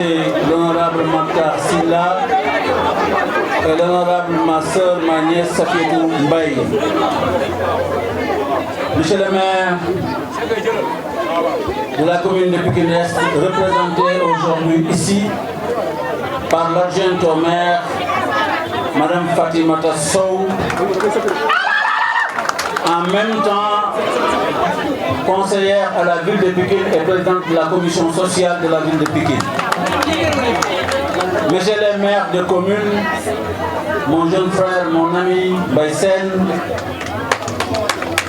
L'honorable Maktar Silla et l'honorable ma soeur, ma nièce Safiatou Mbaye. Monsieur le maire de la commune de Pikine Est, représenté aujourd'hui ici par l'adjointe au maire, Madame Fatimata Sow, en même temps conseillère à la ville de Pikine et présidente de la commission sociale de la ville de Pikine. Monsieur le maire de commune, mon jeune frère, mon ami Baysen,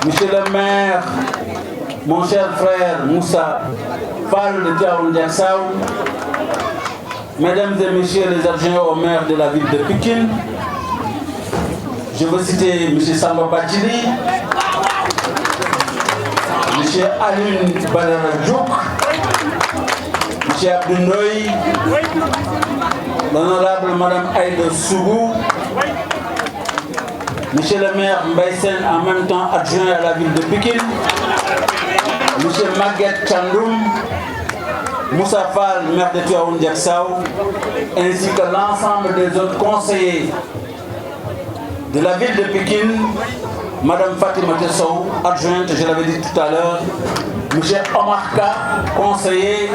monsieur le maire, mon cher frère Moussa Fall de Tiaoundiaksao, mesdames et messieurs les adjoints au maire de la ville de Pikine, je veux citer M. Samba Badjili, M. Alun Badara Djouk, M. Abdounoy, l'honorable Mme Aïda Sougou, M. le maire Mbaïsen, en même temps adjoint à la ville de Pikine, M. Maguette Chandoum, Moussa Fall, maire de Tiaoundiaksao, ainsi que l'ensemble des autres conseillers de la ville de Pikine, Madame Fatima Sow, adjointe, je l'avais dit tout à l'heure, M. Omar Ka, conseiller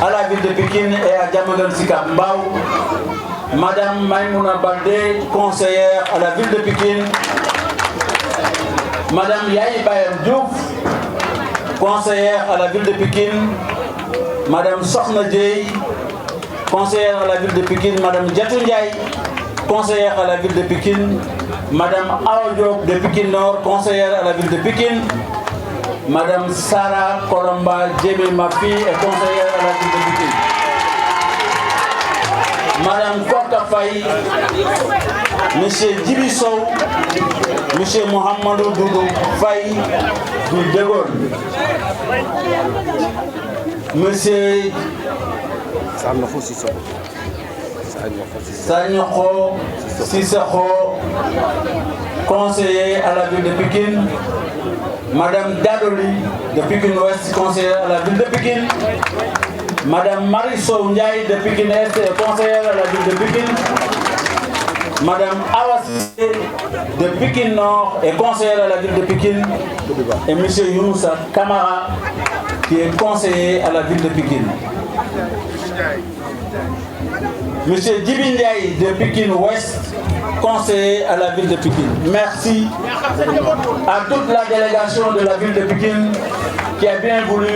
à la ville de Pikine et à Djamagan Sika Mbao, Madame Maïmouna Baldé, conseillère à la ville de Pikine, Madame Yahi Bayam Diouf, conseillère à la ville de Pikine, Madame Sokhna Djei, conseillère à la ville de Pikine, Madame Diatou Ndiaye, conseillère à la ville de Pikine, Madame Awa Diop de Pikine Nord, conseillère à la ville de Pikine, Madame Sarah Kolomba Djemé Mafi est conseillère à la ville de Pikine, Madame Korka Faye, Monsieur Djibi Sow, Monsieur Mohamedou Doudou Faye du De Gaulle, Monsieur Sanyoko Sissoko, conseiller à la ville de Pikine, Madame Dadoli de Pikine Ouest, conseillère à la ville de Pikine, Madame Mariso Ndiaye de Pikine Est, conseillère à la ville de Pikine, Madame Awasi de Pikine Nord est conseillère à la ville de Pikine, et M. Younoussa Kamara qui est conseiller à la ville de Pikine. Monsieur Djibi Ndiaye de Pikine Ouest, conseiller à la ville de Pikine. Merci à toute la délégation de la ville de Pikine qui a bien voulu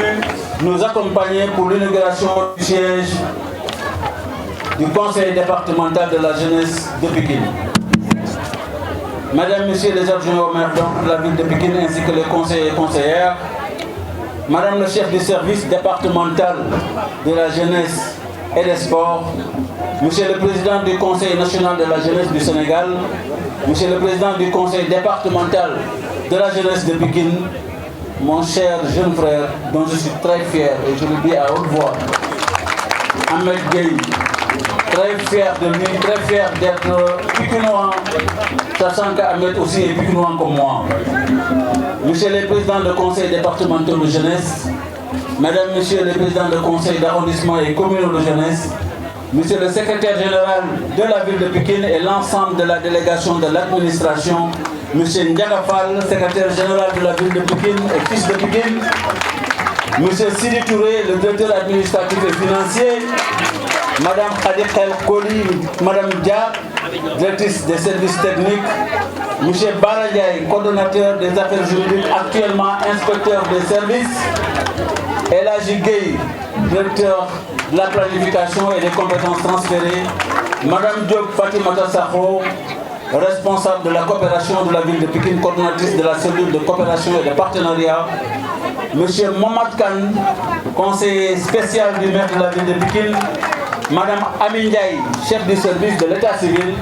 nous accompagner pour l'inauguration du siège du conseil départemental de la jeunesse de Pikine. Mesdames, Messieurs les adjoints au maire de la ville de Pikine ainsi que les conseillers et conseillères, Madame le chef du service départemental de la jeunesse et des sports, Monsieur le Président du Conseil national de la jeunesse du Sénégal, Monsieur le Président du Conseil départemental de la jeunesse de Pikine, mon cher jeune frère dont je suis très fier et je le dis à haute voix, Ahmed Gueye, très fier de lui, très fier d'être Pikinois, sachant qu'Ahmed aussi est Pikinois comme moi. Monsieur le Président du Conseil départemental de jeunesse, Mesdames, Messieurs les présidents de conseil d'arrondissement et communaux de jeunesse, Monsieur le secrétaire général de la ville de Pikine et l'ensemble de la délégation de l'administration, Monsieur Ndiaga Fall, secrétaire général de la ville de Pikine et fils de Pikine, Monsieur Sidi Touré, le directeur administratif et financier, Madame Khadik El Koli, Madame Dia, directrice des services techniques, Monsieur Baradiaï, coordonnateur des affaires juridiques, actuellement inspecteur des services, Elhaji Gueye, directeur de la planification et des compétences transférées, Madame Diop Fatimata Sakho, responsable de la coopération de la ville de Pikine, coordonnatrice de la cellule de coopération et de partenariat, Monsieur Momad Khan, conseiller spécial du maire de la ville de Pikine, Madame Amin Ndiaye, chef du service de l'état civil,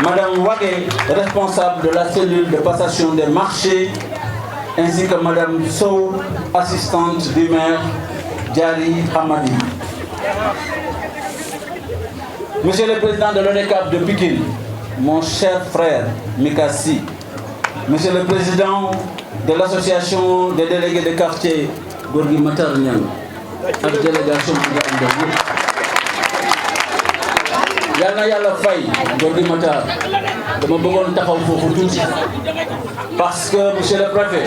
Madame Wagé, responsable de la cellule de passation des marchés, ainsi que Madame Sow, assistante du maire Djari Hamadi. Monsieur le Président de l'ODECAP de Pikine, mon cher frère Mikassi, Monsieur le Président de l'association des délégués de quartier Gorgui Matar Niang, ak délégation yal na yàlla fay Gorgui Matar dama bëggoon taxaw foofu tuuti parce que monsieur le préfet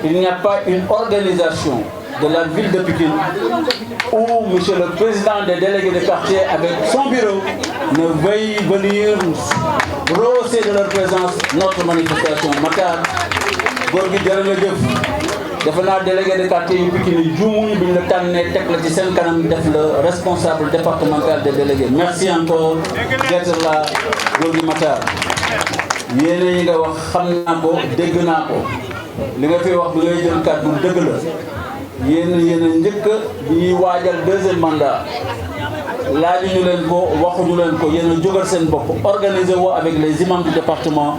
il n'y a pas une organisation de la ville de Pikine où monsieur le président des délégués de quartier avec son bureau ne veuille venir rehausser de leur présence notre manifestation. Matar Gorgui jërë nga jëf defe naa délégué de quartier yu Pikine yi juumuñu bi ñu la tànnee teg la ci seen kanam def le responsable départemental des délégués. Merci encore d'être là Gorgui Matar. yéene yi nga wax xam naa ko dégg naa ko li nga fi wax bi ngay jël kàddu dëgg la yéen njëkk bi waajal deuxième mandat laaju ñu leen ko waxuñu leen ko yéen a jógal seen bopp organiser woo avec les imams du département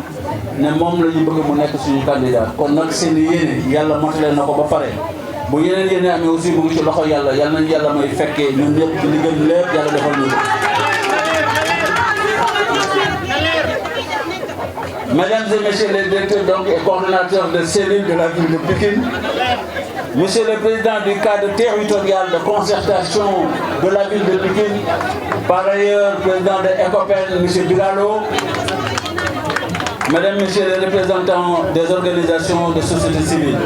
ne moom la ñu bëgg mu nekk suñu candidat kon nag seen yéene yàlla motale na ko ba pare bu yeneen yéene amee aussi mu ngi ci loxo yàlla yàlla nañu yàlla may fekkee ñun ñëpp ci li gën lépp yàlla defal ñu ko. Mesdames et messieurs les directeurs donc et coordonnateurs de cellules de la ville de Pikine, monsieur le président du cadre territorial de concertation de la ville de Pikine, par ailleurs président de ECOPEN, monsieur Biralo, mesdames et messieurs les représentants des organisations de société civile,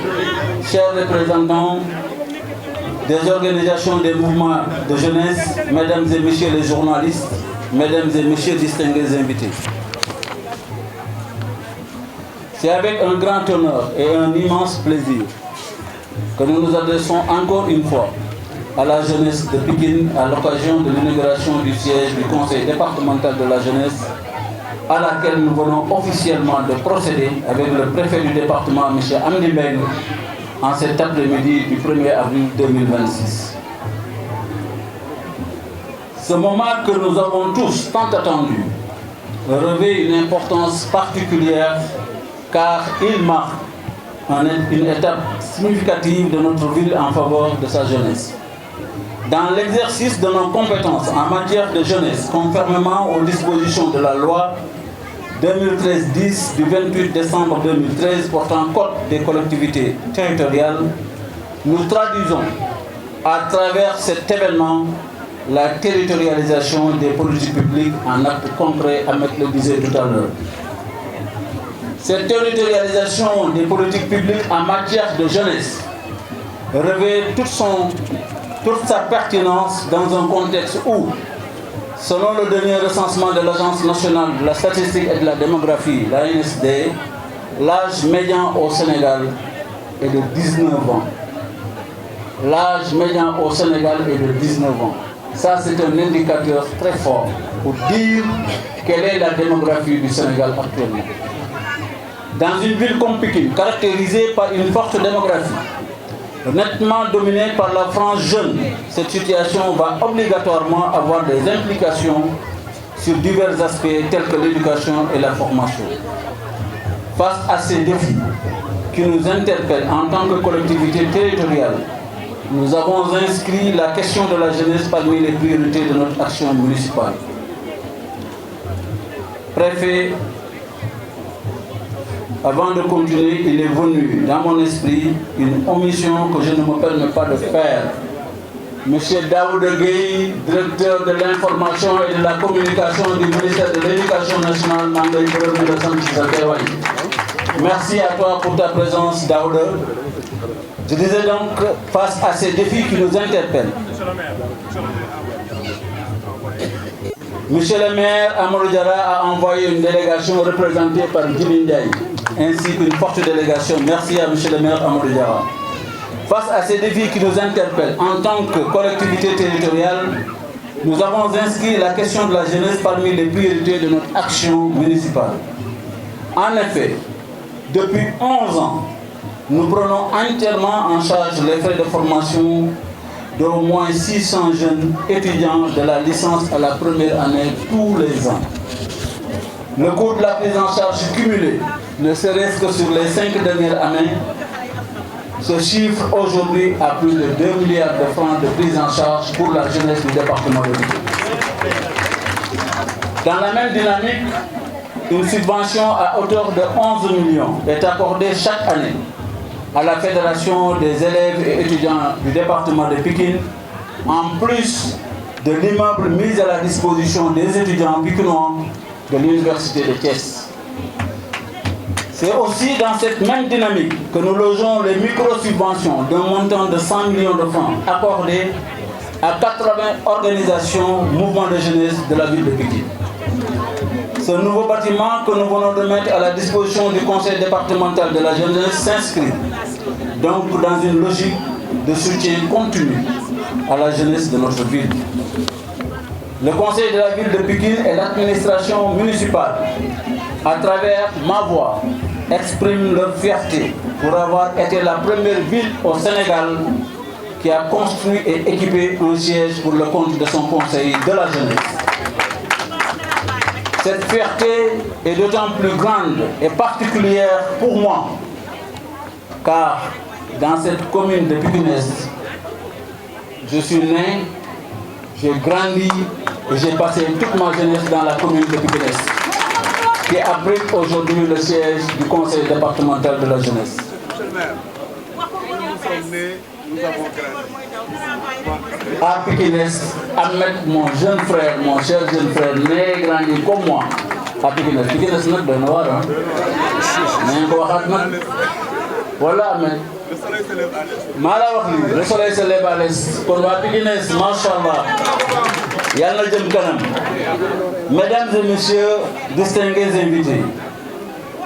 chers représentants des organisations des mouvements de jeunesse, mesdames et messieurs les journalistes, mesdames et messieurs distingués invités. C'est avec un grand honneur et un immense plaisir que nous nous adressons encore une fois à la jeunesse de Pikine à l'occasion de l'inauguration du siège du Conseil départemental de la jeunesse à laquelle nous venons officiellement de procéder avec le préfet du département, M. Amdi Mbengue, en cet après-midi du 1er avril 2026. Ce moment que nous avons tous tant attendu revêt une importance particulière car il marque une étape significative de notre ville en faveur de sa jeunesse. Dans l'exercice de nos compétences en matière de jeunesse, conformément aux dispositions de la loi 2013-10 du 28 décembre 2013 portant code des collectivités territoriales, nous traduisons à travers cet événement la territorialisation des politiques publiques en actes concrets, Ahmed le disait tout à l'heure. Cette territorialisation des politiques publiques en matière de jeunesse revêt toute sa pertinence dans un contexte où, selon le dernier recensement de l'Agence nationale de la statistique et de la démographie, l'ANSD, l'âge médian au Sénégal est de 19 ans. L'âge médian au Sénégal est de 19 ans. Ça, c'est un indicateur très fort pour dire quelle est la démographie du Sénégal actuellement. Dans une ville comme Pikine, caractérisée par une forte démographie, nettement dominée par la frange jeune, cette situation va obligatoirement avoir des implications sur divers aspects tels que l'éducation et la formation. Face à ces défis qui nous interpellent en tant que collectivité territoriale, nous avons inscrit la question de la jeunesse parmi les priorités de notre action municipale. Préfet, avant de continuer, il est venu dans mon esprit une omission que je ne me permets pas de faire. Monsieur Daouda Gueye, directeur de l'information et de la communication du ministère de l'Éducation nationale, merci à toi pour ta présence, Daouda. Je disais donc, face à ces défis qui nous interpellent, Monsieur le maire Amadou Diarra a envoyé une délégation représentée par Djibi Ndiaye, ainsi qu'une forte délégation. Merci à Monsieur le maire Amadou Diarra. Face à ces défis qui nous interpellent en tant que collectivité territoriale, nous avons inscrit la question de la jeunesse parmi les priorités de notre action municipale. En effet, depuis 11 ans, nous prenons entièrement en charge les frais de formation d'au moins 600 jeunes étudiants de la licence à la première année tous les ans. Le coût de la prise en charge cumulée, ne serait-ce que sur les 5 dernières années, se chiffre aujourd'hui à plus de 2 milliards de francs de prise en charge pour la jeunesse du département de Pikine. Dans la même dynamique, une subvention à hauteur de 11 millions est accordée chaque année à la Fédération des élèves et étudiants du département de Pikine, en plus de l'immeuble mis à la disposition des étudiants pikinois de l'Université de Thiès. C'est aussi dans cette même dynamique que nous logeons les micro-subventions d'un montant de 100 millions de francs accordés à 80 organisations, mouvements de jeunesse de la ville de Pikine. Ce nouveau bâtiment que nous venons de mettre à la disposition du conseil départemental de la jeunesse s'inscrit donc dans une logique de soutien continu à la jeunesse de notre ville. Le conseil de la ville de Pikine et l'administration municipale, à travers ma voix, expriment leur fierté pour avoir été la première ville au Sénégal qui a construit et équipé un siège pour le compte de son conseil de la jeunesse. Cette fierté est d'autant plus grande et particulière pour moi, car dans cette commune de Pikine-Est, je suis né, j'ai grandi et j'ai passé toute ma jeunesse dans la commune de Pikine-Est, qui abrite aujourd'hui le siège du conseil départemental de la jeunesse. Monsieur le maire, nous sommes nés, nous avons grandi. À Pikine-Est, Ahmed, mon jeune frère, mon cher jeune frère, né et grandi comme moi, à Pikine-Est. Pikine-Est n'est pas de noir, hein? Voilà, Ahmed. Le soleil se lève à l'est. Mala wax li le soleil se lève à l'est. Kon waa Pikine-Est, machallah. Yalla jëm kanam. Mesdames et messieurs, distingués invités,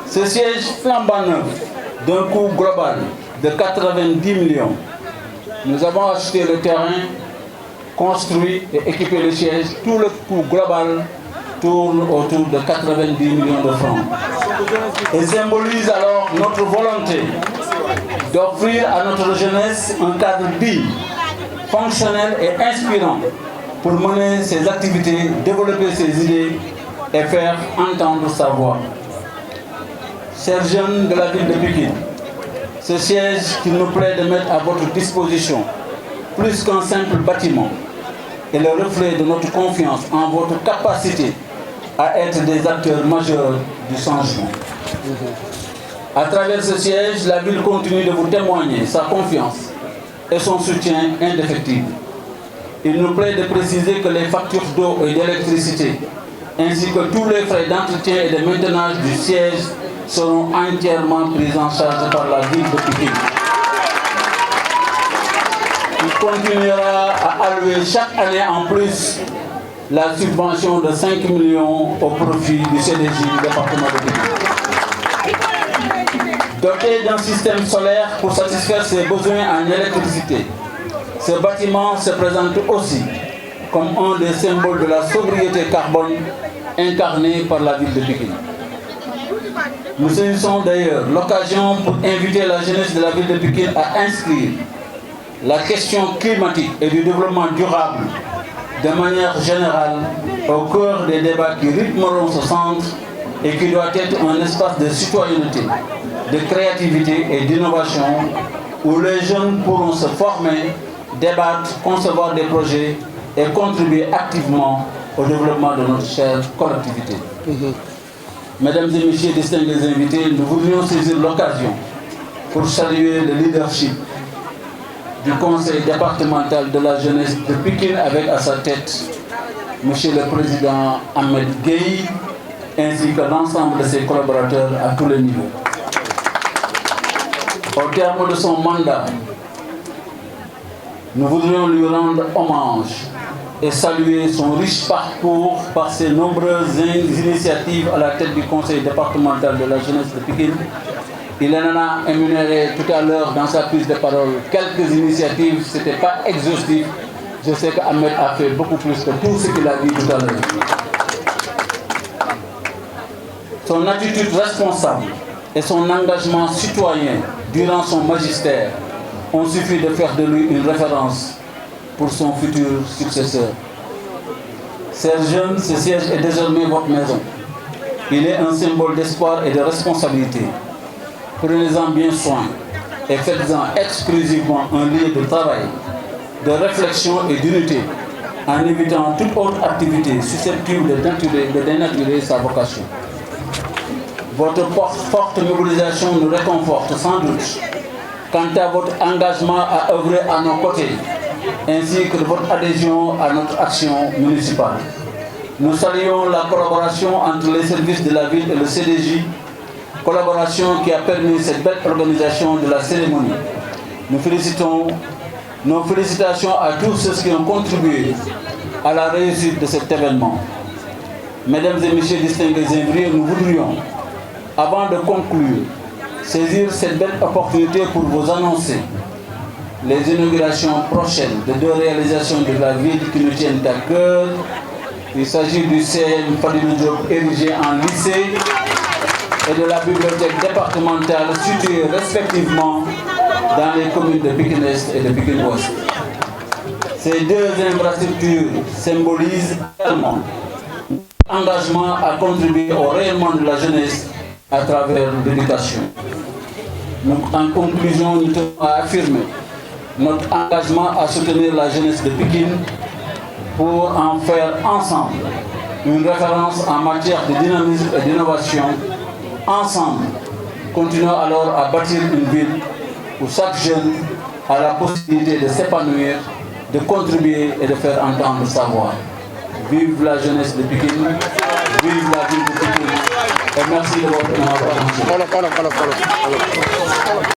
ce siège flambant neuf d'un coût global de 90 millions, nous avons acheté le terrain, construit et équipé le siège. Tout le coût global tourne autour de 90 millions de francs et symbolise alors notre volonté d'offrir à notre jeunesse un cadre digne, fonctionnel et inspirant pour mener ses activités, développer ses idées et faire entendre sa voix. Chers jeunes de la ville de Pikine, ce siège qu'il nous plaît de mettre à votre disposition, plus qu'un simple bâtiment, est le reflet de notre confiance en votre capacité à être des acteurs majeurs du changement. À travers ce siège, la ville continue de vous témoigner sa confiance et son soutien indéfectible. Il nous plaît de préciser que les factures d'eau et d'électricité, ainsi que tous les frais d'entretien et de maintenance du siège seront entièrement pris en charge par la ville de Pikine. Il continuera à allouer chaque année en plus la subvention de 5 millions au profit du CDJ du département de Pikine. Doté d'un système solaire pour satisfaire ses besoins en électricité, ce bâtiment se présente aussi comme un des symboles de la sobriété carbone incarnée par la ville de Pikine. Nous saisissons d'ailleurs l'occasion pour inviter la jeunesse de la ville de Pikine à inscrire la question climatique et du développement durable de manière générale au cœur des débats qui rythmeront ce centre et qui doit être un espace de citoyenneté, de créativité et d'innovation où les jeunes pourront se former, débattre, concevoir des projets et contribuer activement au développement de notre chère collectivité. Mesdames et messieurs, distingués invités, nous voudrions saisir l'occasion pour saluer le leadership du conseil départemental de la jeunesse de Pikine avec à sa tête Monsieur le Président Ahmed Gueye ainsi que l'ensemble de ses collaborateurs à tous les niveaux. Au terme de son mandat, nous voudrions lui rendre hommage et saluer son riche parcours par ses nombreuses initiatives à la tête du conseil départemental de la jeunesse de Pikine. Il en a énuméré tout à l'heure dans sa prise de parole quelques initiatives, ce n'était pas exhaustif. Je sais qu'Ahmed a fait beaucoup plus que tout ce qu'il a dit tout à l'heure. Son attitude responsable et son engagement citoyen durant son magistère ont suffi de faire de lui une référence pour son futur successeur. Chers jeunes, ce siège est désormais votre maison. Il est un symbole d'espoir et de responsabilité. Prenez-en bien soin et faites-en exclusivement un lieu de travail, de réflexion et d'unité, en évitant toute autre activité susceptible de dénaturer sa vocation. Votre forte mobilisation nous réconforte sans doute quant à votre engagement à œuvrer à nos côtés ainsi que de votre adhésion à notre action municipale. Nous saluons la collaboration entre les services de la ville et le CDJ, collaboration qui a permis cette belle organisation de la cérémonie. Nos félicitations à tous ceux qui ont contribué à la réussite de cet événement. Mesdames et messieurs distingués invités, nous voudrions, avant de conclure, saisir cette belle opportunité pour vous annoncer les inaugurations prochaines de 2 réalisations de la ville qui nous tiennent à cœur. Il s'agit du CM Fadilou Diop érigé en lycée et de la bibliothèque départementale située respectivement dans les communes de Pikine Est et de Pikine Ouest. Ces 2 infrastructures symbolisent également l'engagement à contribuer au rayonnement de la jeunesse à travers l'éducation. En conclusion, nous tenons à affirmer notre engagement à soutenir la jeunesse de Pikine pour en faire ensemble une référence en matière de dynamisme et d'innovation. Ensemble, continuons alors à bâtir une ville où chaque jeune a la possibilité de s'épanouir, de contribuer et de faire entendre sa voix. Vive la jeunesse de Pikine, vive la ville de Pikine, et merci de votre attention.